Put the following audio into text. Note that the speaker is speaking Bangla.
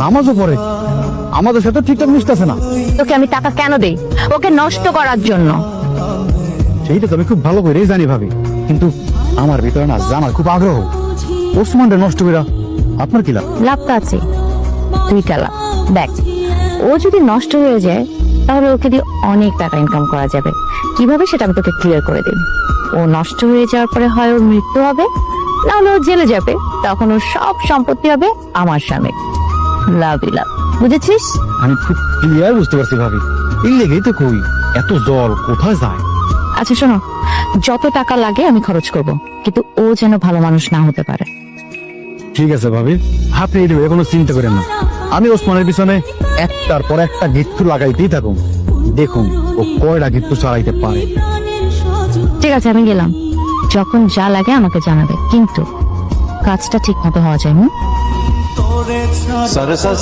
নামাজও পড়ে, আমাদের সাথে ঠিকঠাক মিশতেছে না। তোকে আমি টাকা কেন দেই? ওকে নষ্ট করার জন্য। সেইটা তো আমি খুব ভালো করেই জানি ভাবি, কিন্তু আমার ভিতরে না জানার খুব আগ্রহ। ওসমানটা নষ্ট করে আপনার কি লাভ? লাভ তো আছে, দুইটা লাভ। দেখ, ও যদি নষ্ট হয়ে যায় তাহলে ওকে দিয়ে অনেক টাকা ইনকাম করা যাবে। কিভাবে সেটা আমি তোকে ক্লিয়ার করে দিই। ও নষ্ট হয়ে যাওয়ার পরে হয় ওর মৃত্যু হবে, না হলে ও জেলে যাবে, তখন ওর সব সম্পত্তি হবে আমার স্বামী। লাভই লাভ, বুঝেছিস? আমি খুব ক্লিয়ার বুঝতে পারছি ভাবি, এই লেগেই তো কই এত জল কোথায় যায়। আচ্ছা শোনো, যত টাকা লাগে আমি খরচ করব, কিন্তু ও যেন ভালো মানুষ না হতে পারে। ঠিক আছে ভাবি, আপনি এই কোনো চিন্তা করেন না। আমি ওসমানের পিছনে একটার পর একটা গিট্টু লাগাইতেই থাকুন, দেখুন ও কয়টা গিট্টু চালাইতে পারে। ঠিক আছে, আমি গেলাম। যখন যা লাগে আমাকে জানাবে, কিন্তু কাজটা ঠিক মতো হওয়া যায়। স্যার